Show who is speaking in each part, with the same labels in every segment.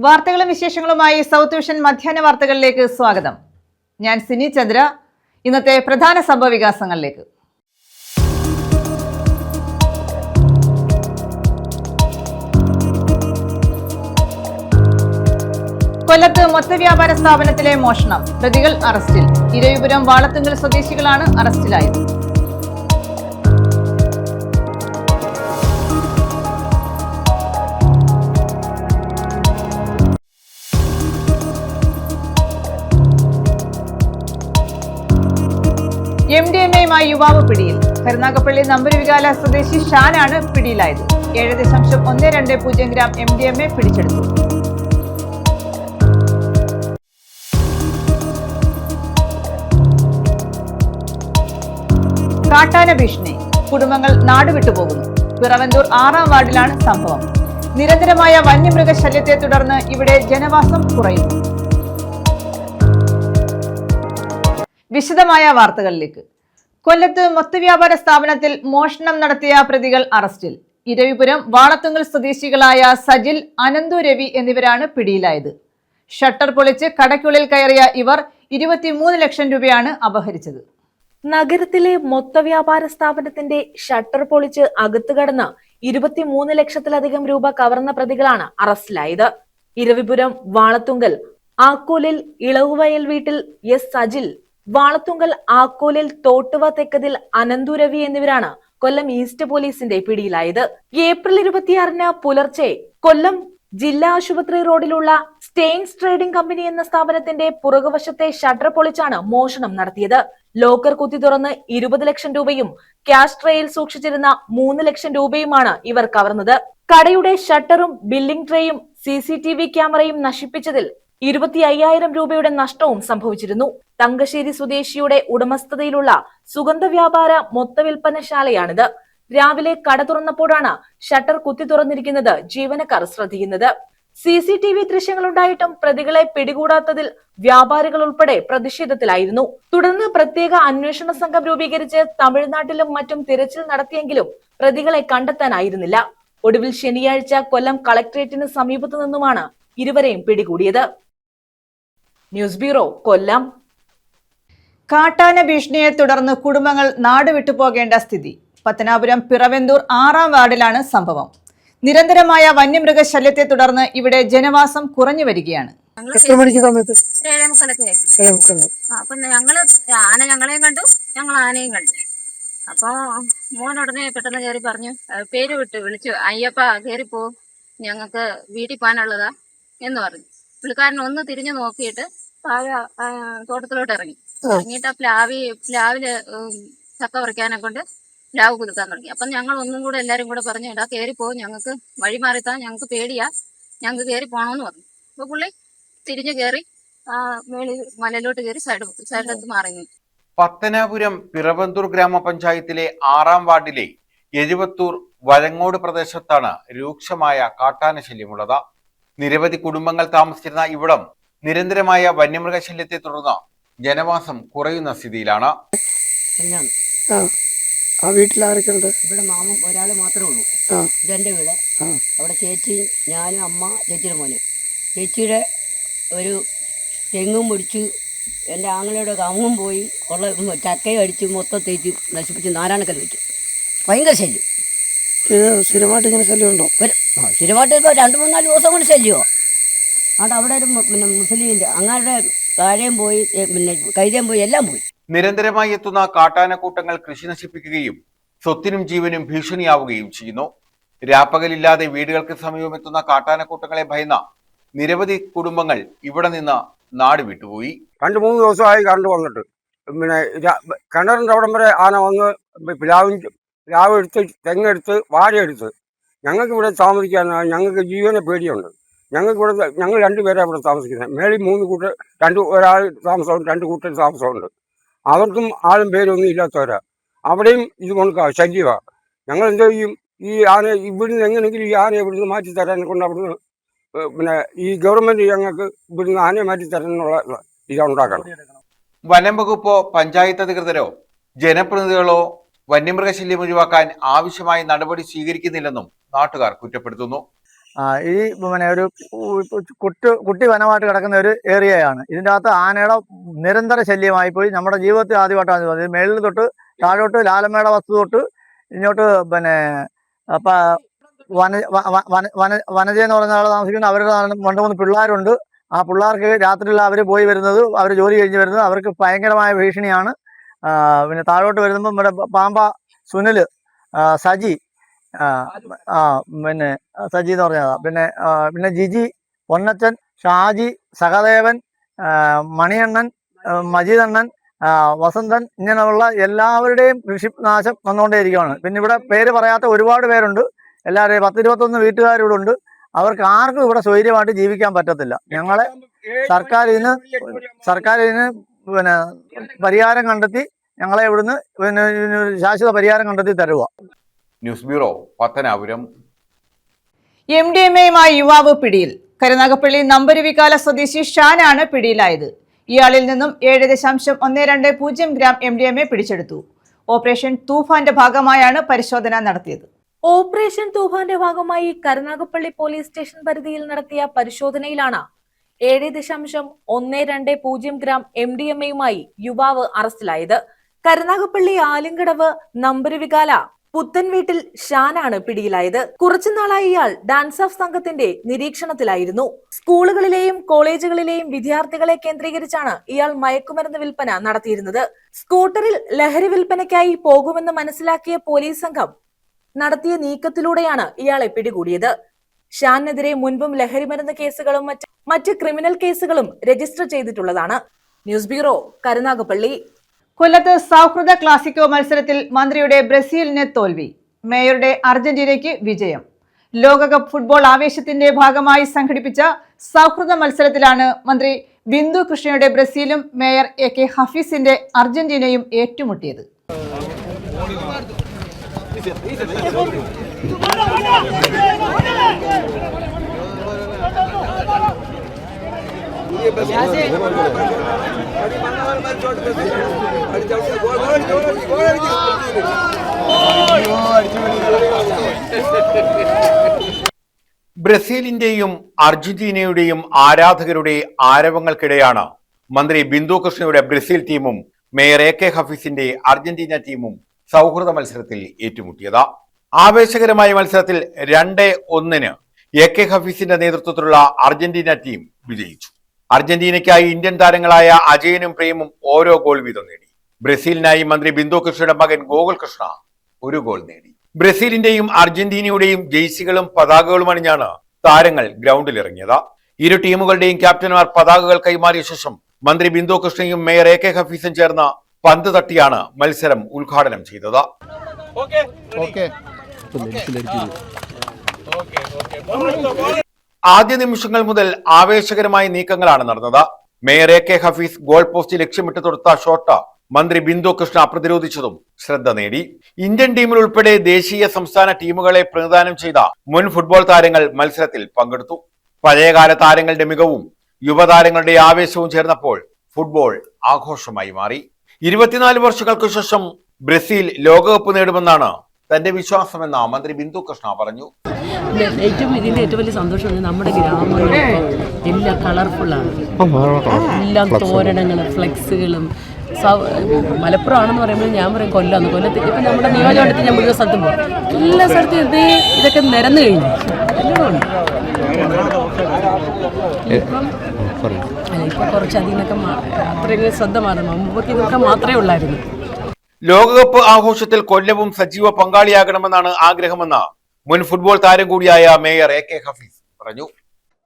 Speaker 1: വാർത്തകളും വിശേഷങ്ങളുമായി south vision മധ്യാഹ്ന വാർത്തകളിലേക്ക് സ്വാഗതം. ഞാൻ സിനി ചന്ദ്ര. ഇന്നത്തെ പ്രധാന സംഭവ വികാസങ്ങളിലേക്ക്. കൊല്ലത്ത് മൊത്തവ്യാപാര സ്ഥാപനത്തിലെ മോഷണം, പ്രതികൾ അറസ്റ്റിൽ. ഇരവിപുരം വാളത്തുങ്കൽ സ്വദേശികളാണ് അറസ്റ്റിലായത്. MDMA-യുമായി യുവാവ് പിടിയിൽ. കരുനാഗപ്പള്ളി നമ്പൂരിവികാല സ്വദേശി ഷാനാണ് പിടിയിലായത്. 7.120 ഗ്രാം MDMA പിടിച്ചെടുത്തു. കാട്ടാന ഭീഷണി, കുടുംബങ്ങൾ നാടുവിട്ടുപോകുന്നു. പിറവന്തൂർ 6-ാം വാർഡിലാണ് സംഭവം. നിരന്തരമായ വന്യമൃഗശല്യത്തെ തുടർന്ന് ഇവിടെ ജനവാസം കുറയുന്നു. വിശദമായ വാർത്തകളിലേക്ക്. കൊല്ലത്ത് മൊത്തവ്യാപാര സ്ഥാപനത്തിൽ മോഷണം നടത്തിയ പ്രതികൾ അറസ്റ്റിൽ. ഇരവിപുരം വാളത്തുങ്കൽ സ്വദേശികളായ സജിൽ, അനന്തു രവി എന്നിവരാണ് പിടിയിലായത്. ഷട്ടർ പൊളിച്ച് കടയ്ക്കുള്ളിൽ കയറിയ ഇവർ 23 ലക്ഷം രൂപയാണ് അപഹരിച്ചത്.
Speaker 2: നഗരത്തിലെ മൊത്തവ്യാപാര സ്ഥാപനത്തിന്റെ ഷട്ടർ പൊളിച്ച് അകത്തു കടന്ന് 23 ലക്ഷത്തിലധികം രൂപ കവർന്ന പ്രതികളാണ് അറസ്റ്റിലായത്. ഇരവിപുരം വാളത്തുങ്കൽ ആക്കോലിൽ ഇളവുവയൽ വീട്ടിൽ എസ് സജിൽ, വാളത്തുങ്കൽ ആക്കോലിൽ തോട്ടുവ തെക്കതിൽ അനന്തു രവി എന്നിവരാണ് കൊല്ലം ഈസ്റ്റ് പോലീസിന്റെ പിടിയിലായത്. ഏപ്രിൽ 26-ന് പുലർച്ചെ കൊല്ലം ജില്ലാ ആശുപത്രി റോഡിലുള്ള സ്റ്റെയിൻസ് ട്രേഡിംഗ് കമ്പനി എന്ന സ്ഥാപനത്തിന്റെ പുറകുവശത്തെ ഷട്ടർ പൊളിച്ചാണ് മോഷണം നടത്തിയത്. ലോക്കർ കുത്തി തുറന്ന് 20 ലക്ഷം രൂപയും ക്യാഷ് ട്രേയിൽ സൂക്ഷിച്ചിരുന്ന 3 ലക്ഷം രൂപയുമാണ് ഇവർ കവർന്നത്. കടയുടെ ഷട്ടറും ബില്ലിംഗ് ട്രേയും CCTV ക്യാമറയും നശിപ്പിച്ചതിൽ 25,000 രൂപയുടെ നഷ്ടവും സംഭവിച്ചിരുന്നു. തങ്കശ്ശേരി സ്വദേശിയുടെ ഉടമസ്ഥതയിലുള്ള സുഗന്ധ വ്യാപാര മൊത്തവിൽപ്പനശാലയാണിത്. രാവിലെ കട തുറന്നപ്പോഴാണ് ഷട്ടർ കുത്തി തുറന്നിരിക്കുന്നത് ജീവനക്കാർ ശ്രദ്ധിക്കുന്നത്. CCTV ദൃശ്യങ്ങളുണ്ടായിട്ടും പ്രതികളെ പിടികൂടാത്തതിൽ വ്യാപാരികൾ ഉൾപ്പെടെ പ്രതിഷേധത്തിലായിരുന്നു. തുടർന്ന് പ്രത്യേക അന്വേഷണ സംഘം രൂപീകരിച്ച് തമിഴ്നാട്ടിലും മറ്റും തിരച്ചിൽ നടത്തിയെങ്കിലും പ്രതികളെ കണ്ടെത്താനായിരുന്നില്ല. ഒടുവിൽ ശനിയാഴ്ച കൊല്ലം കളക്ടറേറ്റിന് സമീപത്തു നിന്നുമാണ് ഇരുവരെയും പിടികൂടിയത്. ന്യൂസ് ബ്യൂറോ, കൊല്ലം.
Speaker 1: കാട്ടാന ഭീഷണിയെ തുടർന്ന് കുടുംബങ്ങൾ നാടുവിട്ടുപോകേണ്ട സ്ഥിതി. പത്തനാപുരം പിറവന്തൂർ 6-ാം വാർഡിലാണ് സംഭവം. നിരന്തരമായ വന്യമൃഗശല്യത്തെ തുടർന്ന് ഇവിടെ ജനവാസം കുറഞ്ഞു വരികയാണ്.
Speaker 3: ഞങ്ങളെയും കണ്ടു, ഞങ്ങൾ ആനയും കണ്ടു. അപ്പൊ മോനുടനെ പെട്ടെന്ന് കയറി പറഞ്ഞു, പേര് വിളിച്ചു, അയ്യപ്പ കയറിപ്പോ, ഞങ്ങൾക്ക് വീട്ടിൽ പോകാനുള്ളതാ എന്ന് പറഞ്ഞു. പുള്ളിക്കാരൻ ഒന്ന് തിരിഞ്ഞു നോക്കിയിട്ട് താഴെ തോട്ടത്തിലോട്ട് ഇറങ്ങിയിട്ട് പ്ലാവില് ചക്ക പറിക്കാനെ കൊണ്ട് പ്ലാവ് കുലുക്കാൻ തുടങ്ങി. അപ്പം ഞങ്ങൾ ഒന്നും കൂടെ എല്ലാരും കൂടെ പറഞ്ഞു, എടാ കയറിപ്പോ, ഞങ്ങൾക്ക് വഴി മാറിത്താ, ഞങ്ങൾക്ക് പേടിയാ, ഞങ്ങൾക്ക് കയറി പോണോന്ന് പറഞ്ഞു. അപ്പൊ പുള്ളി തിരിഞ്ഞു കയറി മേളി മലയിലോട്ട് കയറി സൈഡിലെത്ത് മാറി.
Speaker 4: പത്തനാപുരം പിറവന്തൂർ ഗ്രാമപഞ്ചായത്തിലെ 6-ാം വാർഡിലെ എഴുവത്തൂർ വഴങ്ങോട് പ്രദേശത്താണ് രൂക്ഷമായ കാട്ടാന ശല്യമുള്ളത്. നിരവധി കുടുംബങ്ങൾ താമസിച്ചിരുന്ന ഇവിടം നിരന്തരമായ വന്യമൃഗശല്യത്തെ തുടർന്ന് ജനവാസം കുറയുന്ന സ്ഥിതിയിലാണ്.
Speaker 5: ആ വീട്ടിൽ ആരൊക്കെ ഉണ്ട്?
Speaker 6: ഇവിടെ മാമൻ ഒരാൾ മാത്രമേ ഉള്ളൂ. ഇതെൻ്റെ വീട്. അവിടെ ചേച്ചിയും ഞാനും, അമ്മ, ചേച്ചിയുടെ മോന്. ചേച്ചിയുടെ ഒരു തെങ്ങും പിടിച്ചു, എൻ്റെ ആങ്ങളയുടെ കവുങ്ങും പോയി, ഉള്ള ചക്കയും അടിച്ച് മൊത്തം തേച്ച് നശിപ്പിച്ച് നാരായണക്കൽ വെച്ചു. ഭയങ്കര ശല്യം.
Speaker 5: സ്ഥിരമായിട്ട് ഇങ്ങനെ ശല്യമുണ്ടോ?
Speaker 6: സ്ഥിരമായിട്ട് ഇപ്പോൾ 2-3-4 ദിവസം കൊണ്ട് ശല്യമോ. അവിടെ ഒരു മുസ്ലിമിൻ്റെ അങ്ങാരുടെ താഴെയും പോയി, കൈതയും പോയി, എല്ലാം പോയി.
Speaker 4: നിരന്തരമായി എത്തുന്ന കാട്ടാനക്കൂട്ടങ്ങൾ കൃഷി നശിപ്പിക്കുകയും സ്വത്തിനും ജീവനും ഭീഷണിയാവുകയും ചെയ്യുന്നു. രാപ്പകലില്ലാതെ വീടുകൾക്ക് സമീപമെത്തുന്ന കാട്ടാനക്കൂട്ടങ്ങളെ ഭയന്ന നിരവധി കുടുംബങ്ങൾ ഇവിടെ നിന്ന് നാട് വിട്ടുപോയി.
Speaker 7: 2-3 ദിവസമായി കറണ്ട് വന്നിട്ട്, പിന്നെ കിണറിൻ്റെ അവിടം വരെ ആന വന്ന് പ്ലാവ് എടുത്ത്, തെങ്ങെടുത്ത്, വാഴയെടുത്ത്. ഞങ്ങൾക്ക് ഇവിടെ താമസിക്കാൻ ഞങ്ങൾക്ക് ജീവനെ പേടിയുണ്ട്. ഞങ്ങൾ 2 പേരാണ് ഇവിടെ താമസിക്കുന്നത്. മേളിൽ 3 കൂട്ടർ, ഒരാൾ താമസമുണ്ട്, 2 കൂട്ടർ താമസമുണ്ട്. അവർക്കും ആളും പേരൊന്നും ഇല്ലാത്തവരാ. അവിടെയും ഇത് കൊണ്ട് ശല്യമാണ്. ഞങ്ങൾ എന്താ ചെയ്യും? ഈ ആന ഇവിടുന്ന് എങ്ങനെയെങ്കിലും ഈ ആനയെ ഇവിടുന്ന് മാറ്റി തരാനെ കൊണ്ട് അവിടുന്ന് പിന്നെ ഈ ഗവൺമെന്റ് ഞങ്ങൾക്ക് ഇവിടുന്ന് ആനയെ മാറ്റി തരാനുള്ള ഇതുണ്ടാക്കണം.
Speaker 4: വനം വകുപ്പോ പഞ്ചായത്ത് അധികൃതരോ ജനപ്രതിനിധികളോ വന്യമൃഗശല്യം ഒഴിവാക്കാൻ ആവശ്യമായ നടപടി സ്വീകരിക്കുന്നില്ലെന്നും നാട്ടുകാർ കുറ്റപ്പെടുത്തുന്നു.
Speaker 8: ഈ പിന്നെ ഒരു കുട്ടി വനമായിട്ട് കിടക്കുന്ന ഒരു ഏരിയയാണ്. ഇതിൻ്റെ അകത്ത് ആനയുടെ നിരന്തര ശല്യമായി പോയി. നമ്മുടെ ജീവിതത്തിൽ ആദ്യമായിട്ടാണ് തോന്നുന്നത്. മേളിൽ തൊട്ട് താഴോട്ട് ലാലമ്മയുടെ വസ്തു തൊട്ട് ഇങ്ങോട്ട് പിന്നെ വനജ എന്ന് പറയുന്ന ആൾ താമസിക്കുന്ന അവരുടെ 2-3 പിള്ളേരുണ്ട്. ആ പിള്ളേർക്ക് രാത്രിയിൽ അവർ പോയി വരുന്നത്, അവർ ജോലി കഴിഞ്ഞ് വരുന്നത് അവർക്ക് ഭയങ്കരമായ ഭീഷണിയാണ്. പിന്നെ താഴോട്ട് വരുമ്പോൾ നമ്മുടെ പാമ്പ സുനിൽ, സജി, പിന്നെ സജി എന്ന് പറഞ്ഞതാ, പിന്നെ ജിജി, പൊന്നച്ചൻ, ഷാജി, സഹദേവൻ, മണിയണ്ണൻ, മജീദണ്ണൻ, വസന്തൻ, ഇങ്ങനെയുള്ള എല്ലാവരുടെയും കൃഷിനാശം വന്നുകൊണ്ടേയിരിക്കുകയാണ്. പിന്നെ ഇവിടെ പേര് പറയാത്ത ഒരുപാട് പേരുണ്ട്. എല്ലാവരെയും 10-21 വീട്ടുകാരിവിടെ ഉണ്ട്. അവർക്ക് ആർക്കും ഇവിടെ സ്വൈര്യമായിട്ട് ജീവിക്കാൻ പറ്റത്തില്ല. ഞങ്ങളെ സർക്കാരിന് പിന്നെ പരിഹാരം കണ്ടെത്തി ഞങ്ങളെ ഇവിടുന്ന് പിന്നെ ശാശ്വത പരിഹാരം കണ്ടെത്തി തരുക.
Speaker 4: News bureau, Pathanapuram.
Speaker 1: MDMAയുമായി യുവാവ് പിടിയിൽ. കരുനാഗപ്പള്ളി നമ്പരുവിക്കാല സ്വദേശി ഷാനാണ് പിടിയിലായത്. ഇയാളിൽ നിന്നും 7.120 ഗ്രാം MDMA പിടിച്ചെടുത്തു. ഓപ്പറേഷൻ തൂഫാന്റെ ഭാഗമായാണ് പരിശോധന നടത്തിയത്.
Speaker 2: ഓപ്പറേഷൻ തൂഫാന്റെ ഭാഗമായി കരുനാഗപ്പള്ളി പോലീസ് സ്റ്റേഷൻ പരിധിയിൽ നടത്തിയ പരിശോധനയിലാണ് 7.120 ഗ്രാം MDMAയുമായി യുവാവ് അറസ്റ്റിലായത്. കരുനാഗപ്പള്ളി ആലിങ്കടവ് നമ്പരുവികാല പുത്തൻ വീട്ടിൽ ഷാനാണ് പിടിയിലായത്. കുറച്ചുനാളായി ഇയാൾ ഡാൻസ് ഓഫ് സംഘത്തിന്റെ നിരീക്ഷണത്തിലായിരുന്നു. സ്കൂളുകളിലെയും കോളേജുകളിലെയും വിദ്യാർത്ഥികളെ കേന്ദ്രീകരിച്ചാണ് ഇയാൾ മയക്കുമരുന്ന് വിൽപ്പന നടത്തിയിരുന്നത്. സ്കൂട്ടറിൽ ലഹരി വിൽപ്പനയ്ക്കായി പോകുമെന്ന് മനസ്സിലാക്കിയ പോലീസ് സംഘം നടത്തിയ നീക്കത്തിലൂടെയാണ് ഇയാളെ പിടികൂടിയത്. ഷാനെതിരെ മുൻപും ലഹരിമരുന്ന് കേസുകളും മറ്റ് ക്രിമിനൽ കേസുകളും രജിസ്റ്റർ ചെയ്തിട്ടുള്ളതാണ്. News bureau, Karunagappally.
Speaker 1: കൊല്ലത്ത് സൗഹൃദ ക്ലാസിക്കോ മത്സരത്തിൽ മന്ത്രിയുടെ ബ്രസീലിന് തോൽവി. മേയറുടെ അർജന്റീനയ്ക്ക് വിജയം. ലോകകപ്പ് ഫുട്ബോൾ ആവേശത്തിന്റെ ഭാഗമായി സംഘടിപ്പിച്ച സൗഹൃദ മത്സരത്തിലാണ് മന്ത്രി ബിന്ദു കൃഷ്ണയുടെ ബ്രസീലും മേയർ AK ഹഫീസിന്റെ അർജന്റീനയും ഏറ്റുമുട്ടിയത്.
Speaker 4: ബ്രസീലിന്റെയും അർജന്റീനയുടെയും ആരാധകരുടെ ആരവങ്ങൾക്കിടെയാണ് മന്ത്രി ബിന്ദു കൃഷ്ണയുടെ ബ്രസീൽ ടീമും മേയർ AK ഹഫീസിന്റെ അർജന്റീന ടീമും സൗഹൃദ മത്സരത്തിൽ ഏറ്റുമുട്ടിയത്. ആവേശകരമായ മത്സരത്തിൽ 2-1 AK ഹഫീസിന്റെ നേതൃത്വത്തിലുള്ള അർജന്റീന ടീം വിജയിച്ചു. അർജന്റീനയ്ക്കായി ഇന്ത്യൻ താരങ്ങളായ അജയനും പ്രേമും ഓരോ ഗോൾ വീതം നേടി. ബ്രസീലിനായി മന്ത്രി ബിന്ദു കൃഷ്ണയുടെ മകൻ ഗോകുൽ കൃഷ്ണ 1 ഗോൾ നേടി. ബ്രസീലിന്റെയും അർജന്റീനയുടെയും ജേഴ്സികളും പതാകകളും അണിഞ്ഞാണ് താരങ്ങൾ ഗ്രൗണ്ടിലിറങ്ങിയത്. ഇരു ടീമുകളുടെയും ക്യാപ്റ്റന്മാർ പതാകകൾ കൈമാറിയ ശേഷം മന്ത്രി ബിന്ദു കൃഷ്ണയും മേയർ AK ഹഫീസും ചേർന്ന് പന്ത് തട്ടിയാണ് മത്സരം ഉദ്ഘാടനം ചെയ്തത്. ആദ്യ നിമിഷങ്ങൾ മുതൽ ആവേശകരമായ നീക്കങ്ങളാണ് നടന്നത്. Mayor AK Hafeez goal post ലക്ഷ്യമിട്ട് തൊടുത്ത ഷോട്ട് മന്ത്രി ബിന്ദു കൃഷ്ണ പ്രതിരോധിച്ചതും ശ്രദ്ധ നേടി. ഇന്ത്യൻ ടീമിൽ ഉൾപ്പെടെ ദേശീയ സംസ്ഥാന ടീമുകളെ പ്രതിനിധാനം ചെയ്ത മുൻ ഫുട്ബോൾ താരങ്ങൾ മത്സരത്തിൽ പങ്കെടുത്തു. പഴയകാല താരങ്ങളുടെ മികവും യുവതാരങ്ങളുടെ ആവേശവും ചേർന്നപ്പോൾ ഫുട്ബോൾ ആഘോഷമായി മാറി. 24 വർഷങ്ങൾക്ക് ശേഷം ബ്രസീൽ ലോകകപ്പ് നേടുമെന്നാണ് തന്റെ വിശ്വാസമെന്ന് മന്ത്രി ബിന്ദു കൃഷ്ണ പറഞ്ഞു.
Speaker 9: ഇതിന്റെ ഏറ്റവും വലിയ സന്തോഷം നമ്മുടെ ഗ്രാമങ്ങളിൽ എല്ലാം കളർഫുള്ളാണ്. എല്ലാം തോരണങ്ങളും ഫ്ലെക്സുകളും. മലപ്പുറം ആണെന്ന് പറയുമ്പോൾ ഞാൻ പറയും കൊല്ലത്ത് ഇപ്പം നമ്മുടെ നിയോജകമണ്ഡലത്തിൽ ഞാൻ മുഴുവൻ സ്ഥലത്തും പോകും. എല്ലാ സ്ഥലത്തും ഇതൊക്കെ നിരന്നു കഴിഞ്ഞു. ഇപ്പൊ കുറച്ചധികമൊക്കെ അത്രയും ശ്രദ്ധ മാറുന്നു. മുമ്പൊക്കെ ഇതൊക്കെ മാത്രമേ ഉള്ളായിരുന്നു.
Speaker 4: ലോകകപ്പ് ആഘോഷത്തിൽ കൊല്ലവും സജീവ പങ്കാളിയാകണമെന്നാണ് ആഗ്രഹമെന്ന് മുൻ ഫുട്ബോൾ താരം കൂടിയായ മേയർ AK ഹഫീസ് പറഞ്ഞു.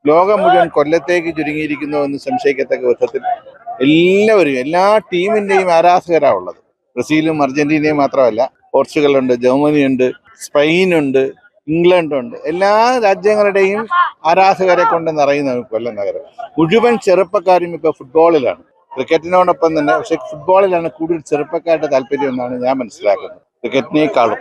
Speaker 10: ലോകം മുഴുവൻ കൊല്ലത്തേക്ക് ചുരുങ്ങിയിരിക്കുന്നുവെന്ന് സംശയിക്കത്തക്ക വിധത്തിൽ എല്ലാവരും എല്ലാ ടീമിന്റെയും ആരാധകരാണ് ഉള്ളത്. ബ്രസീലും അർജന്റീനയും മാത്രമല്ല, പോർച്ചുഗലുണ്ട്, ജർമ്മനിയുണ്ട്, സ്പെയിനുണ്ട്, ഇംഗ്ലണ്ടുണ്ട്. എല്ലാ രാജ്യങ്ങളുടെയും ആരാധകരെ കൊണ്ട് നിറയുന്ന കൊല്ലം നഗരം. മുഴുവൻ ചെറുപ്പക്കാരും ഇപ്പൊ ഫുട്ബോളിലാണ്. ക്രിക്കറ്റിനോടൊപ്പം തന്നെ, പക്ഷെ ഫുട്ബോളിലാണ് കൂടുതൽ ചെറുപ്പക്കാരുടെ താല്പര്യം എന്നാണ് ഞാൻ മനസ്സിലാക്കുന്നത്, ക്രിക്കറ്റിനേക്കാളും.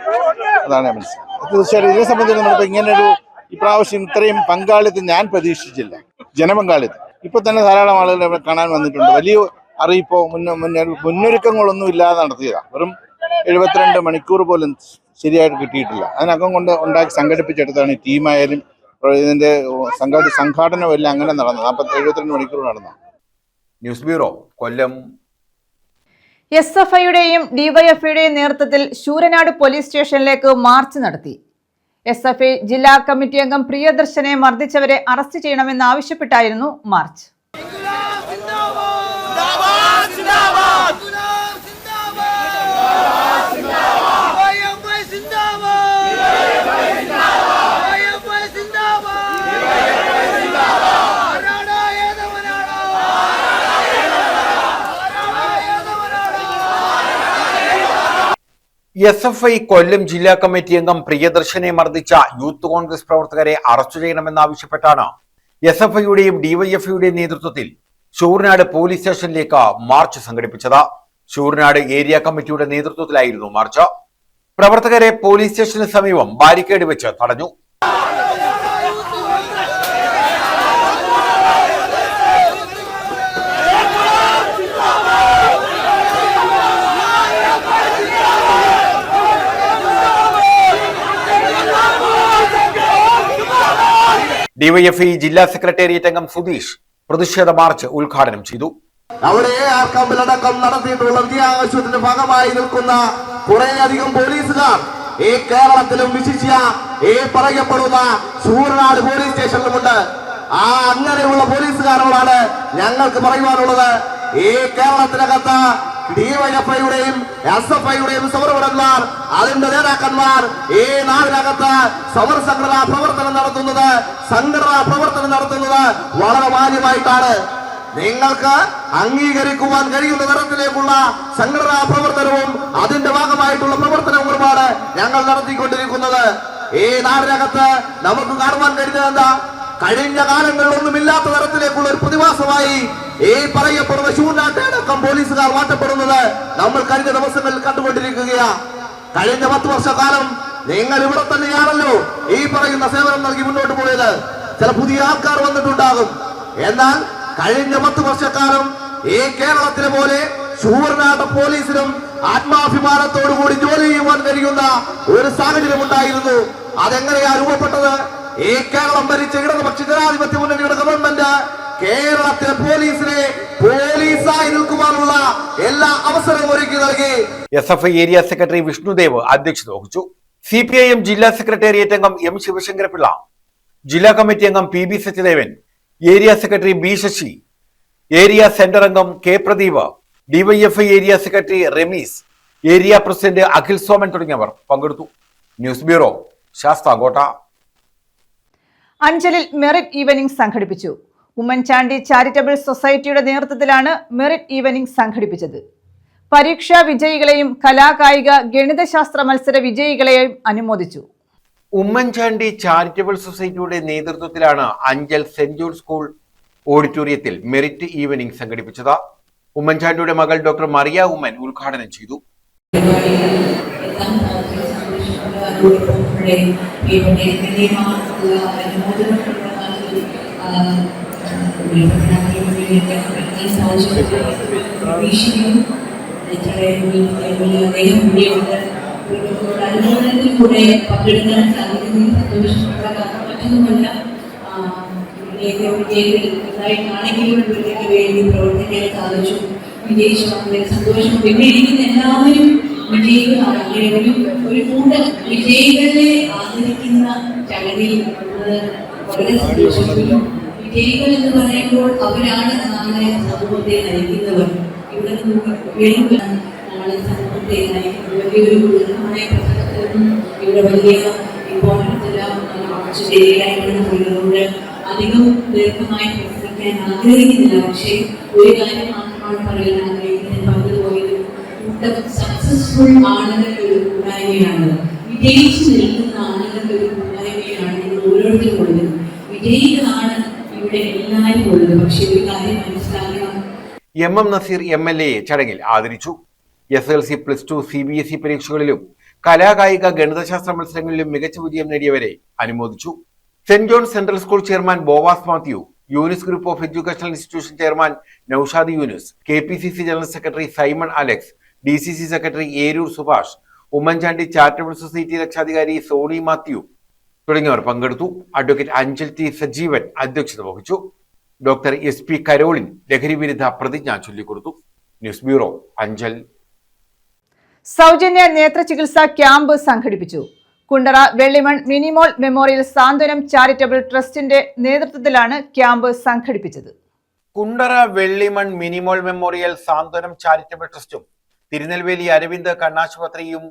Speaker 10: അതാണ് ഞാൻ മനസ്സിലാക്കുന്നത്. തീർച്ചയായിട്ടും ഇതിനെ സംബന്ധിച്ച് നമ്മളിപ്പോൾ ഇങ്ങനൊരു ഇപ്രാവശ്യം ഇത്രയും പങ്കാളിത്തം ഞാൻ പ്രതീക്ഷിച്ചില്ല. ജനപങ്കാളിത്തം ഇപ്പൊ തന്നെ ധാരാളം ആളുകൾ ഇവിടെ കാണാൻ വന്നിട്ടുണ്ട്. വലിയ അറിയിപ്പോ മുന്നൊരുക്കങ്ങളൊന്നും ഇല്ലാതെ നടത്തിയതാണ്. വെറും 72 മണിക്കൂർ പോലും ശരിയായിട്ട് കിട്ടിയിട്ടില്ല. അതിനകം കൊണ്ട് സംഘടിപ്പിച്ചെടുത്താണ് ഈ ടീമായാലും ഇതിന്റെ സംഘാടനം എല്ലാം അങ്ങനെ നടന്നു. 72 മണിക്കൂർ നടന്നു.
Speaker 4: ന്യൂസ് ബ്യൂറോ, കൊല്ലം.
Speaker 1: SFIയുടെയും ഡിവൈഎഫ്ഐയുടെയും നേതൃത്വത്തിൽ ശൂരനാട് പോലീസ് സ്റ്റേഷനിലേക്ക് മാർച്ച് നടത്തി. SFI ജില്ലാ കമ്മിറ്റി അംഗം പ്രിയദർശനെ മർദ്ദിച്ചവരെ അറസ്റ്റ് ചെയ്യണമെന്നാവശ്യപ്പെട്ടായിരുന്നു മാർച്ച്.
Speaker 4: SFI കൊല്ലം ജില്ലാ കമ്മിറ്റി അംഗം പ്രിയദർശനെ മർദ്ദിച്ച യൂത്ത് കോൺഗ്രസ് പ്രവർത്തകരെ അറസ്റ്റ് ചെയ്യണമെന്നാവശ്യപ്പെട്ടാണ് SFIയുടെയും ഡിവൈഎഫ്ഐയുടെയും നേതൃത്വത്തിൽ ശൂരനാട് പോലീസ് സ്റ്റേഷനിലേക്ക് മാർച്ച് സംഘടിപ്പിച്ചത്. ശൂരനാട് ഏരിയ കമ്മിറ്റിയുടെ നേതൃത്വത്തിലായിരുന്നു മാർച്ച്. പ്രവർത്തകരെ പോലീസ് സ്റ്റേഷന് സമീപം ബാരിക്കേഡ് വെച്ച് തടഞ്ഞു. ഡിവൈഎഫ്ഐ ജില്ലാ സെക്രട്ടേറിയറ്റ് അംഗം സുധീഷ് പ്രതിഷേധ മാർച്ച് ഉദ്ഘാടനം ചെയ്തു.
Speaker 11: അവിടെ ക്യാമ്പിലടക്കം നടത്തിയിട്ടുള്ള വിദ്യാഭ്യാസത്തിന്റെ ഭാഗമായി നിൽക്കുന്ന കുറേയധികം പോലീസുകാർ ഈ കേരളത്തിലും വിശിഷ്യ ഈ പറയപ്പെടുന്ന ശൂരനാട് പോലീസ് സ്റ്റേഷനിലുമുണ്ട്. അങ്ങനെയുള്ള പോലീസുകാരോടാണ് ഞങ്ങൾക്ക് പറയുവാനുള്ളത്. ഈ കേരളത്തിനകത്ത് ഡിവൈഎഫ്ഐയുടെയും SFIയുടെയും സമരഭടന്മാർ, അതിന്റെ നേതാക്കന്മാർ ഈ നാടിനകത്ത് സമരസംഘടനാ പ്രവർത്തനം നടത്തുന്നത് വളരെ മാന്യമായിട്ടാണ്. നിങ്ങൾക്ക് അംഗീകരിക്കുവാൻ കഴിയുന്ന തരത്തിലേക്കുള്ള സംഘടനാ പ്രവർത്തനവും അതിന്റെ ഭാഗമായിട്ടുള്ള പ്രവർത്തനങ്ങളുമാണ് ഞങ്ങൾ നടത്തിക്കൊണ്ടിരിക്കുന്നത്. ഈ നാടിനകത്ത് നമുക്ക് കാണുവാൻ കഴിയുന്നത് എന്താ? കഴിഞ്ഞ കാലങ്ങളിലൊന്നുമില്ലാത്ത തരത്തിലേക്കുള്ള ഒരു പ്രതിഭാസമായി ഈ പറയപ്പെടുന്ന ശൂരനാട്ടടക്കം പോലീസുകാർ മാറ്റപ്പെടുന്നത് നമ്മൾ കഴിഞ്ഞ ദിവസങ്ങളിൽ കണ്ടുകൊണ്ടിരിക്കുകയാണ്. കഴിഞ്ഞ 10 വർഷക്കാലം നിങ്ങൾ ഇവിടെ തന്നെയാണല്ലോ ഈ പറയുന്ന സേവനം നൽകി മുന്നോട്ട് പോയത്. ചില പുതിയ ആൾക്കാർ വന്നിട്ടുണ്ടാകും. എന്നാൽ കഴിഞ്ഞ 10 വർഷക്കാലം ഈ കേരളത്തിലെ പോലെ ശൂരനാട് പോലീസിനും ആത്മാഭിമാനത്തോടു കൂടി ജോലി ചെയ്യുവാൻ കഴിയുന്ന ഒരു സാഹചര്യം ഉണ്ടായിരുന്നു. അതെങ്ങനെയാ രൂപപ്പെട്ടത്? ഈ കേരളം ഭരിച്ച ഇടതുപക്ഷ ജനാധിപത്യ മുന്നണിയുടെ ഗവൺമെന്റ് കേരളത്തിലെ പോലീസിനെ പോലീസായി നിൽക്കുവാനുള്ള എല്ലാ അവസരവും ഒരുക്കി നൽകി.
Speaker 4: SFI ഏരിയ സെക്രട്ടറി വിഷ്ണുദേവ് അധ്യക്ഷത വഹിച്ചു. CPIM ജില്ലാ സെക്രട്ടേറിയറ്റ് അംഗം M ശിവശങ്കരപിള്ള, ജില്ലാ കമ്മിറ്റി അംഗം PB Sathyadevan, area secretary B Sasi, area centre അംഗം K Pradeep, DYFI area secretary Rameez, area president Akhil Soman തുടങ്ങിയവർ പങ്കെടുത്തു. News bureau, Sasthamcotta.
Speaker 1: അഞ്ചലിൽ മെറിറ്റ് ഈവനിംഗ് സംഘടിപ്പിച്ചു. ഉമ്മൻചാണ്ടി ചാരിറ്റബിൾ സൊസൈറ്റിയുടെ നേതൃത്വത്തിലാണ് മെറിറ്റ് ഈവനിംഗ് സംഘടിപ്പിച്ചത്. പരീക്ഷാ വിജയികളെയും കലാകായിക ഗണിതശാസ്ത്ര മത്സര വിജയികളെയും അനുമോദിച്ചു.
Speaker 4: ഉമ്മൻചാണ്ടി ചാരിറ്റബിൾ സൊസൈറ്റിയുടെ നേതൃത്വത്തിലാണ് അഞ്ചൽ സെന്റ് ജോൺ സ്കൂൾ ഓഡിറ്റോറിയത്തിൽ മെറിറ്റ് ഈവനിംഗ് സംഘടിപ്പിച്ചത്. ഉമ്മൻചാണ്ടിയുടെ മകൾ ഡോക്ടർ മറിയ ഉമ്മൻ ഉദ്ഘാടനം ചെയ്തു.
Speaker 12: കൂടെ പങ്കെടുക്കാൻ സാധിക്കുന്നതിൽ സന്തോഷമുള്ള മറ്റൊന്നുമല്ല. ആണെങ്കിലും ഇവർക്ക് വേണ്ടി പ്രവർത്തിക്കാൻ സാധിച്ചു. വിജയിച്ചു സന്തോഷം. പിന്നെ ഇരിക്കുന്ന എല്ലാവരും വിജയികളാണ്. അങ്ങനെ ഒരു കൂട്ടം വിജയികളെ ആദരിക്കുന്ന ചടങ്ങിൽ വളരെ സന്തോഷിക്കുന്നു. വിജയികൾ എന്ന് പറയുമ്പോൾ അവരാണ് നാളെ സമൂഹത്തെ നയിക്കുന്നവർ. ഇവിടെ നിന്ന് നാളെ സമൂഹത്തെ നയിക്കുന്നത് വലിയൊരു ദീർഘമായ പ്രസംഗത്തിലും ഇവിടെ വലിയ ഇമ്പോർട്ടൻസെല്ലാം ശരിയായിട്ടാണ് പറയുന്നത്. അധികം ദീർഘമായി പ്രസംഗിക്കാൻ ആഗ്രഹിക്കുന്നില്ല. പക്ഷേ ഒരു കാര്യം മാത്രമാണ് പറയാൻ ആഗ്രഹിക്കുന്നത്. പറഞ്ഞതുപോലെ കൂട്ടം സക്സസ്ഫുൾ ആളുകളുടെ ഒരു കൂട്ടായ്മയാണ്. വിജയിച്ചു നിൽക്കുന്ന ആളുകളുടെ ഒരു കൂട്ടായ്മയാണ് നിങ്ങൾ ഓരോരുത്തരും ഉള്ളത്. വിജയികളാണ് ഇവിടെ എല്ലാവരും ഉള്ളത്. പക്ഷെ ഒരു കാര്യം മനസ്സിലാക്കണം.
Speaker 4: MM നസീർ MLA ചടങ്ങിൽ ആദരിച്ചു. SLC +2 CBSE പരീക്ഷകളിലും കലാകായിക ഗണിതശാസ്ത്ര മത്സരങ്ങളിലും മികച്ച വിജയം നേടിയവരെ അനുമോദിച്ചു. Saint John central school chairman Boaz Mathew, Younis group of educational institution chairman Naushad Younis, KPCC general secretary Simon Alex, DCC secretary Eroor Subhash, Oommen Chandy charitable society രക്ഷാധികാരി സോണി മാത്യു, തുടങ്ങിയവർ പങ്കെടുത്തു. അഡ്വക്കേറ്റ് അഞ്ചൽ ടി സജീവൻ അധ്യക്ഷത വഹിച്ചു. ഡോക്ടർ SP കരോളിൻ ലഹരിവിരുദ്ധ പ്രതിജ്ഞ ചൊല്ലിക്കൊടുത്തു. News bureau, Anchal.
Speaker 1: സൗജന്യ നേത്ര ചികിത്സാ ക്യാമ്പ് സംഘടിപ്പിച്ചു. കുണ്ടറ വെള്ളിമൺ മിനിമോൾ മെമ്മോറിയൽ സാന്ത്വനം ചാരിറ്റബിൾ ട്രസ്റ്റിന്റെ നേതൃത്വത്തിലാണ് ക്യാമ്പ് സംഘടിപ്പിച്ചത്.
Speaker 4: കുണ്ടറ വെള്ളിമൺ മിനിമോൾ മെമ്മോറിയൽ സാന്ത്വനം ചാരിറ്റബിൾ ട്രസ്റ്റും തിരുനെൽവേലി അരവിന്ദ് കണ്ണാശുപത്രിയും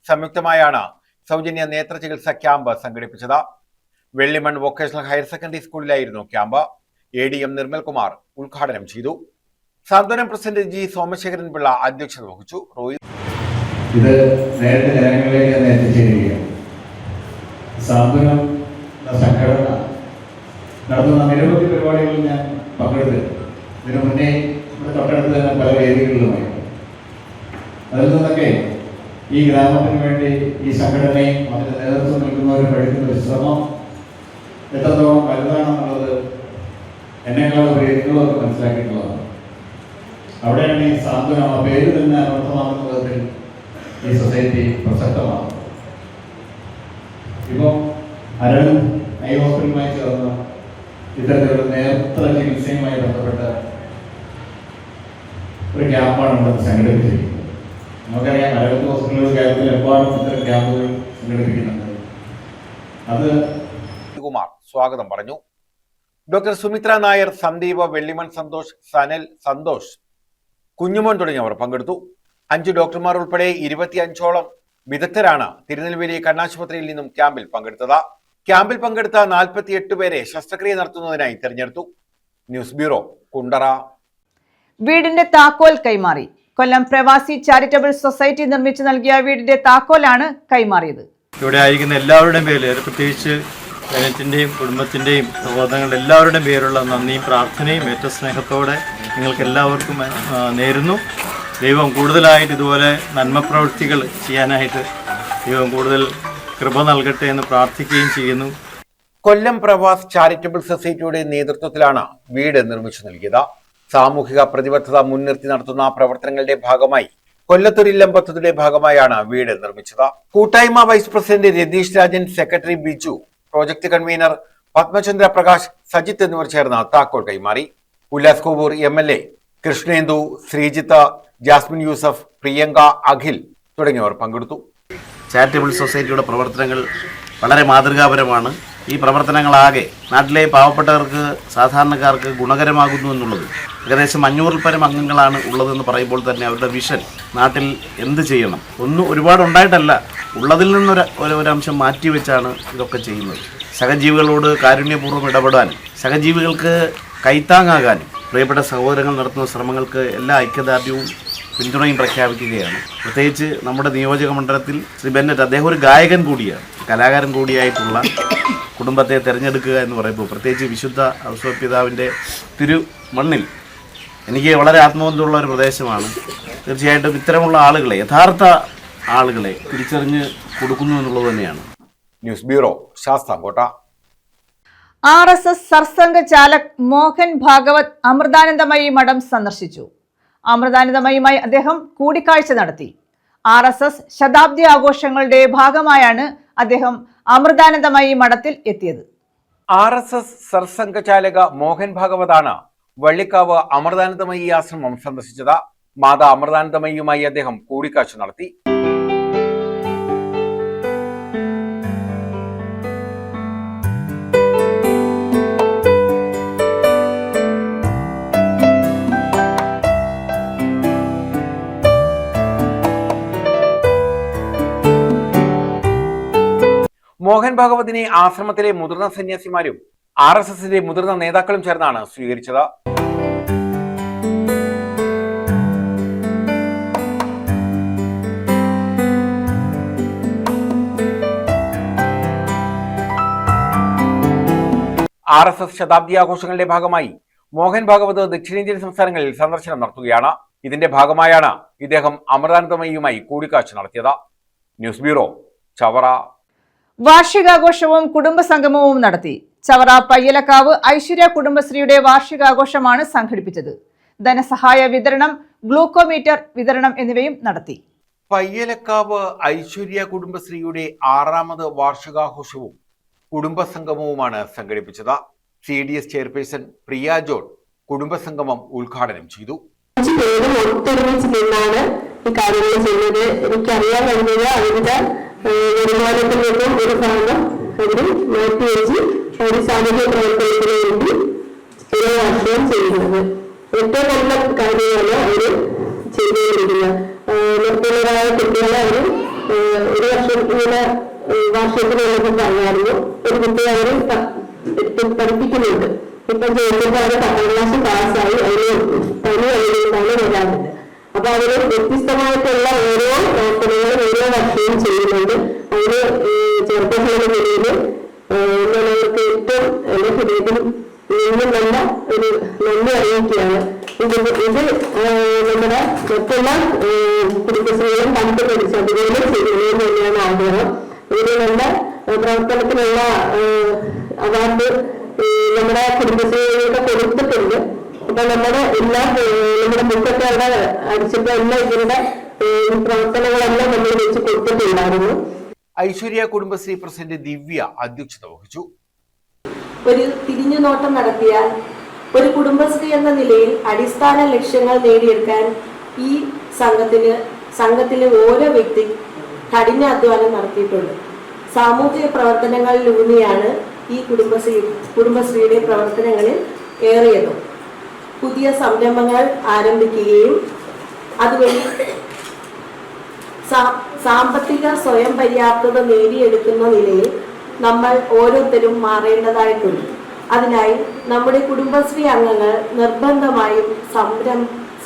Speaker 4: സംയുക്തമായാണ് സൗജന്യ നേത്ര ചികിത്സാ ക്യാമ്പ് സംഘടിപ്പിച്ചത്. വെള്ളിമൺ വൊക്കേഷണൽ ഹയർ സെക്കൻഡറി സ്കൂളിലായിരുന്നു ക്യാമ്പ്. ADM നിർമ്മൽകുമാർ ഉദ്ഘാടനം ചെയ്തു. സാന്ത്വനം പ്രസിഡന്റ് G സോമശേഖരൻ പിള്ള അധ്യക്ഷത വഹിച്ചു.
Speaker 13: ഇത് നേരത്തെ ജനങ്ങളിലേക്ക് തന്നെ എത്തിച്ചേരുകയാണ്. സാന്ത്വനം സംഘടന നടത്തുന്ന നിരവധി പരിപാടികളിൽ ഞാൻ പങ്കെടുത്തു. ഇതിനു മുന്നേ ഇവിടെ തൊട്ടടുത്ത് തന്നെ പല വേദികളിലുമായി. അതിൽ നിന്നൊക്കെ ഈ ഗ്രാമത്തിന് വേണ്ടി ഈ സംഘടനയും അതിന് നേതൃത്വം നൽകുന്നവരും പഠിക്കുന്ന ഒരു ശ്രമം എത്രത്തോളം വലുതാണെന്നുള്ളത് എന്നെക്കാളും നിങ്ങളൊക്കെ മനസ്സിലാക്കിയിട്ടുള്ളതാണ്. അവിടെയാണ് ഈ സാന്ത്വനം ആ പേര് തന്നെ അനർത്ഥമാകുന്ന വിധത്തിൽ ഈ സൊസൈറ്റി പ്രസക്തമാണ്. ഇപ്പോൾ അരവിന്ദ് ഐ ഹോസ്പിറ്റലുമായി ചേർന്ന് ഇത്തരത്തിലുള്ള നേത്ര ചികിത്സയുമായി ബന്ധപ്പെട്ട ഒരു ക്യാമ്പാണ് ഇവിടെ സംഘടിപ്പിച്ചിരിക്കുന്നത്. നമുക്കറിയാം, അരവിന്ദ് ഹോസ്പിറ്റലുകൾ കേരളത്തിൽ എമ്പാടും ഇത്തരം ക്യാമ്പുകൾ സംഘടിപ്പിക്കുന്നുണ്ട്. അത്
Speaker 4: കുമാർ സ്വാഗതം പറഞ്ഞു. ഡോക്ടർ സുമിത്ര നായർ, സന്ദീപ്, വെള്ളിമൺ സന്തോഷ്, സനൽ, സന്തോഷ്, കുഞ്ഞുമോൻ തുടങ്ങിയവർ പങ്കെടുത്തു. 5 ഡോക്ടർമാർ ഉൾപ്പെടെ 25ഓളം വിദഗ്ധരാണ് തിരുനെൽവേലി കണ്ണാശുപത്രിയിൽ നിന്നും ക്യാമ്പിൽ പങ്കെടുത്തത്. ക്യാമ്പിൽ പങ്കെടുത്ത 48 പേരെ ശസ്ത്രക്രിയ നടത്തുന്നതിനായി തെരഞ്ഞെടുത്തു. News bureau, Kundara.
Speaker 1: വീടിന്റെ താക്കോൽ കൈമാറി. കൊല്ലം പ്രവാസി ചാരിറ്റബിൾ സൊസൈറ്റി നിർമ്മിച്ചു നൽകിയ വീടിന്റെ താക്കോലാണ് കൈമാറിയത്.
Speaker 14: ഇവിടെ ആയിരിക്കുന്ന എല്ലാവരുടെയും പേരിൽ, പ്രത്യേകിച്ച് ജനത്തിൻ്റെയും കുടുംബത്തിൻ്റെയും സഹോദരങ്ങളുടെ എല്ലാവരുടെയും പേരുള്ള നന്ദിയും പ്രാർത്ഥനയും ഏറ്റവും സ്നേഹത്തോടെ നിങ്ങൾക്ക് എല്ലാവർക്കും നേരുന്നു. ദൈവം കൂടുതലായിട്ട് ഇതുപോലെ നന്മ പ്രവൃത്തികൾ ചെയ്യാനായിട്ട് ദൈവം കൂടുതൽ കൃപ നൽകട്ടെ എന്ന് പ്രാർത്ഥിക്കുകയും ചെയ്യുന്നു.
Speaker 4: കൊല്ലം പ്രവാസ് ചാരിറ്റബിൾ സൊസൈറ്റിയുടെ നേതൃത്വത്തിലാണ് വീട് നിർമ്മിച്ചു നൽകിയത്. സാമൂഹിക പ്രതിബദ്ധത മുൻനിർത്തി നടത്തുന്ന പ്രവർത്തനങ്ങളുടെ ഭാഗമായി കൊല്ലത്തൊരില്ലം പദ്ധതിയുടെ ഭാഗമായാണ് വീട് നിർമ്മിച്ചത്. കൂട്ടായ്മ vice president Ratheesh Rajan, secretary Biju, project convener Padmachandra Prakash, Sajith എന്നിവർ ചേർന്ന് താക്കോൽ കൈമാറി. ഉല്ലാസ് കോവൂർ MLA, കൃഷ്ണേന്ദു, ശ്രീജിത്ത്, ജാസ്മിൻ യൂസഫ്, പ്രിയങ്ക, അഖിൽ തുടങ്ങിയവർ പങ്കെടുത്തു.
Speaker 15: ചാരിറ്റബിൾ സൊസൈറ്റിയുടെ പ്രവർത്തനങ്ങൾ വളരെ മാതൃകാപരമാണ്. ഈ പ്രവർത്തനങ്ങളാകെ നാട്ടിലെ പാവപ്പെട്ടവർക്ക്, സാധാരണക്കാർക്ക് ഗുണകരമാകുന്നു എന്നുള്ളത്. ഏകദേശം 500-ൽ പരം അംഗങ്ങളാണ് ഉള്ളതെന്ന് പറയുമ്പോൾ തന്നെ അവരുടെ വിഷൻ, നാട്ടിൽ എന്ത് ചെയ്യണം, ഒന്നും ഒരുപാടുണ്ടായിട്ടല്ല, ഉള്ളതിൽ നിന്നൊരംശം മാറ്റിവെച്ചാണ് ഇതൊക്കെ ചെയ്യുന്നത്. സഹജീവികളോട് കാരുണ്യപൂർവ്വം ഇടപെടാനും സഹജീവികൾക്ക് കൈത്താങ്ങാകാനും പ്രിയപ്പെട്ട സഹോദരങ്ങൾ നടത്തുന്ന ശ്രമങ്ങൾക്ക് എല്ലാ ഐക്യദാർഢ്യവും പിന്തുണയും പ്രഖ്യാപിക്കുകയാണ്. പ്രത്യേകിച്ച് നമ്മുടെ നിയോജക മണ്ഡലത്തിൽ ശ്രീ ബെന്നറ്റ്, അദ്ദേഹം ഒരു ഗായകൻ കൂടിയാണ്, കലാകാരൻ കൂടിയായിട്ടുള്ള കുടുംബത്തെ തിരഞ്ഞെടുക്കുക എന്ന് പറയുമ്പോൾ, പ്രത്യേകിച്ച് വിശുദ്ധ ഔസേപ്പിതാവിൻ്റെ തിരുമണ്ണിൽ എനിക്ക് വളരെ ആത്മബന്ധമുള്ള ഒരു പ്രദേശമാണ്. തീർച്ചയായിട്ടും ഇത്തരമുള്ള ആളുകളെ, യഥാർത്ഥ ആളുകളെ തിരിച്ചറിഞ്ഞ് കൊടുക്കുന്നു എന്നുള്ളത് തന്നെയാണ്.
Speaker 4: News bureau, Sasthamcotta.
Speaker 1: RSS Sarsanghchalak Mohan Bhagwat Amritanandamayi Math സന്ദർശിച്ചു. അമൃതാനന്ദമയുമായി അദ്ദേഹം കൂടിക്കാഴ്ച നടത്തി. RSS ശതാബ്ദി ആഘോഷങ്ങളുടെ ഭാഗമായാണ് അദ്ദേഹം അമൃതാനന്ദമയി മഠത്തിൽ എത്തിയത്.
Speaker 4: RSS സർസംഘചാലക മോഹൻ ഭാഗവതാണ് വള്ളിക്കാവ് അമൃതാനന്ദമയി ആശ്രമം സന്ദർശിച്ചത്. മാതാ അമൃതാനന്ദമയിയുമായി അദ്ദേഹം കൂടിക്കാഴ്ച നടത്തി. മോഹൻ ഭാഗവതിനെ ആശ്രമത്തിലെ മുതിർന്ന സന്യാസിമാരും RSSന്റെ മുതിർന്ന നേതാക്കളും ചേർന്നാണ് സ്വീകരിച്ചത്. RSS ശതാബ്ദി ആഘോഷങ്ങളുടെ ഭാഗമായി മോഹൻ ഭാഗവത് ദക്ഷിണേന്ത്യൻ സംസ്ഥാനങ്ങളിൽ സന്ദർശനം നടത്തുകയാണ്. ഇതിന്റെ ഭാഗമായാണ് ഇദ്ദേഹം അമൃതാനന്ദമയിയുമായി കൂടിക്കാഴ്ച നടത്തിയത്. News bureau, Chavara.
Speaker 1: വാർഷികാഘോഷവും കുടുംബസംഗമവും നടത്തി. ചവറ പയ്യലക്കാവ് ഐശ്വര്യ കുടുംബശ്രീയുടെ വാർഷികാഘോഷമാണ് സംഘടിപ്പിച്ചത്. ധനസഹായ വിതരണം, ഗ്ലൂക്കോമീറ്റർ വിതരണം എന്നിവയും നടത്തി.
Speaker 4: പയ്യലക്കാവ് ഐശ്വര്യ കുടുംബശ്രീയുടെ 6ാമത് വാർഷികാഘോഷവും കുടുംബസംഗമവുമാണ് സംഘടിപ്പിച്ചത്. CDS ചെയർപേഴ്സൺ പ്രിയ ജോൺ കുടുംബസംഗമം ഉദ്ഘാടനം ചെയ്തു.
Speaker 16: ഒത്തൊരുമിച്ച് നിന്നാണ് ഈ കാര്യങ്ങൾ ചെയ്യുന്നത്. എനിക്കറിയാൻ കഴിഞ്ഞത് അവരുടെ വരുമാനത്തിൽ നിന്നും ഒരു ഭാഗം അവർ മാറ്റിവെച്ച് ഒരു സാമൂഹ്യ പ്രവർത്തനത്തിന് വേണ്ടി ഓരോ വർഷവും ചെയ്യുന്നത്. ഏറ്റവും നല്ല കാര്യമാണ് അവർ ചെയ്തുകൊണ്ടിരിക്കുന്നത്. മറ്റുള്ളവരായ കുട്ടികളെ അവർ ഒരു വർഷം ഇങ്ങനെ വർഷത്തിനുള്ളപ്പോൾ പറഞ്ഞായിരുന്നു. ഒരു കുട്ടിയെ അവർ പഠിപ്പിക്കുന്നുണ്ട്. ഇപ്പം ചോദിക്കുമ്പോൾ അവർ 10ാം ക്ലാസ് പാസ്സായി അതിന് പനി കഴിഞ്ഞിട്ടാണ് വരാറുണ്ട്. അപ്പൊ അവര് വ്യത്യസ്തമായിട്ടുള്ള ഓരോ പ്രവർത്തനങ്ങളും ഓരോ വർഷവും ചെയ്യുന്നുണ്ട്. അതിന് ചെറുപ്പക്കാരുടെ നിലയിൽ അവർക്ക് ഏറ്റവും എന്റെ ഹൃദയത്തിൽ നിന്നും നല്ല ഒരു നന്ദി അറിയിക്കുകയാണ്. ഇത് നമ്മുടെ മറ്റുള്ള കുടുംബശ്രീകളും കണ്ടു പഠിച്ചു അതുപോലെ ചെയ്യണമെന്ന് തന്നെയാണ് ആഗ്രഹം. ഇതിന് നല്ല പ്രവർത്തനത്തിനുള്ള അവാർഡ് നമ്മുടെ കുടുംബശ്രീയൊക്കെ കൊടുത്തിട്ടുണ്ട്. അപ്പൊ നമ്മുടെ എല്ലാ നമ്മുടെ ബുക്കൊക്കെ അവിടെ അടിച്ചപ്പോ എല്ലാം ഇവരുടെ പ്രവർത്തനങ്ങളെല്ലാം നമ്മൾ വെച്ച് കൊടുത്തിട്ടുണ്ടായിരുന്നു.
Speaker 4: ഐശ്വര്യ കുടുംബശ്രീ പ്രസിഡന്റ് ദിവ്യ അധ്യക്ഷത വഹിച്ചു.
Speaker 16: ഒരു തിരിഞ്ഞുനോട്ടം നടത്തിയാൽ ഒരു കുടുംബശ്രീ എന്ന നിലയിൽ അടിസ്ഥാന ലക്ഷ്യങ്ങൾ നേടിയെടുക്കാൻ ഈ സംഘത്തിലെ ഓരോ വ്യക്തി കഠിനാധ്വാനം നടത്തിയിട്ടുണ്ട്. സാമൂഹിക പ്രവർത്തനങ്ങളിലൂന്നിയാണ് ഈ കുടുംബശ്രീയുടെ പ്രവർത്തനങ്ങളിൽ ഏറിയതും. പുതിയ സംരംഭങ്ങൾ ആരംഭിക്കുകയും അതുവഴി സാമ്പത്തിക സ്വയം പര്യാപ്തത നേടിയെടുക്കുന്ന നിലയിൽ നമ്മൾ ഓരോരുത്തരും മാറേണ്ടതായിട്ടുണ്ട്. അതിനായി നമ്മുടെ കുടുംബശ്രീ അംഗങ്ങൾ നിർബന്ധമായും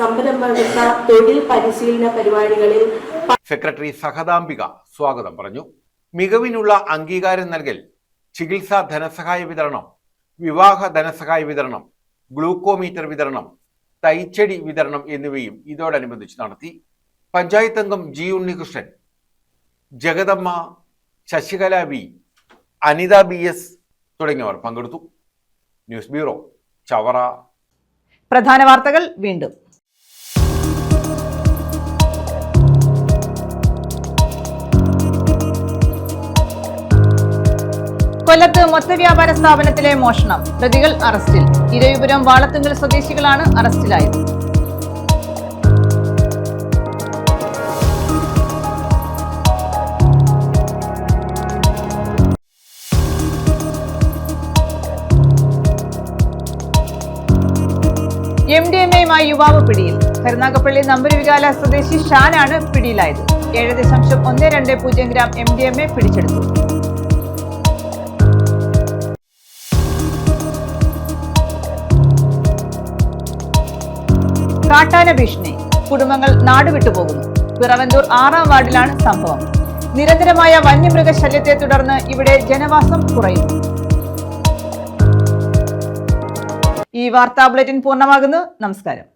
Speaker 16: സംരംഭകത്വ തൊഴിൽ പരിശീലന പരിപാടികളിൽ
Speaker 4: സെക്രട്ടറി സഹദാംബിക സ്വാഗതം പറഞ്ഞു. മികവിനുള്ള അംഗീകാരം നൽകൽ, ചികിത്സാ ധനസഹായ വിതരണം, വിവാഹ ധനസഹായ വിതരണം, ഗ്ലൂക്കോമീറ്റർ വിതരണം, തൈച്ചെടി വിതരണം എന്നിവയും ഇതോടനുബന്ധിച്ച് നടത്തി. പഞ്ചായത്ത് അംഗം G Unnikrishnan, Jagadamma, Sasikala V, Anitha BS തുടങ്ങിയവർ പങ്കെടുത്തു. News bureau, Chavara.
Speaker 1: പ്രധാന വാർത്തകൾ വീണ്ടും. കൊല്ലത്ത് മൊത്തവ്യാപാര സ്ഥാപനത്തിലെ മോഷണം, പ്രതികൾ അറസ്റ്റിൽ. ഇരവിപുരം വാളത്തുങ്കൽ സ്വദേശികളാണ് അറസ്റ്റിലായത്. MDMA-യുമായി യുവാവ് പിടിയിൽ. കരുനാഗപ്പള്ളി നമ്പൂരിവികാല സ്വദേശി ഷാനാണ് പിടിയിലായത്. 7.120 ഗ്രാം MDMA പിടിച്ചെടുത്തു. കാട്ടാന ഭീഷണി, കുടുംബങ്ങൾ നാടുവിട്ടുപോകുന്നു. പിറവന്തൂർ 6ാം വാർഡിലാണ് സംഭവം. നിരന്തരമായ വന്യമൃഗശല്യത്തെ തുടർന്ന് ഇവിടെ ജനവാസം കുറയുന്നു. ഈ വാർത്താ ബുള്ളറ്റിൻ പൂർണ്ണമാകുന്നു. നമസ്കാരം.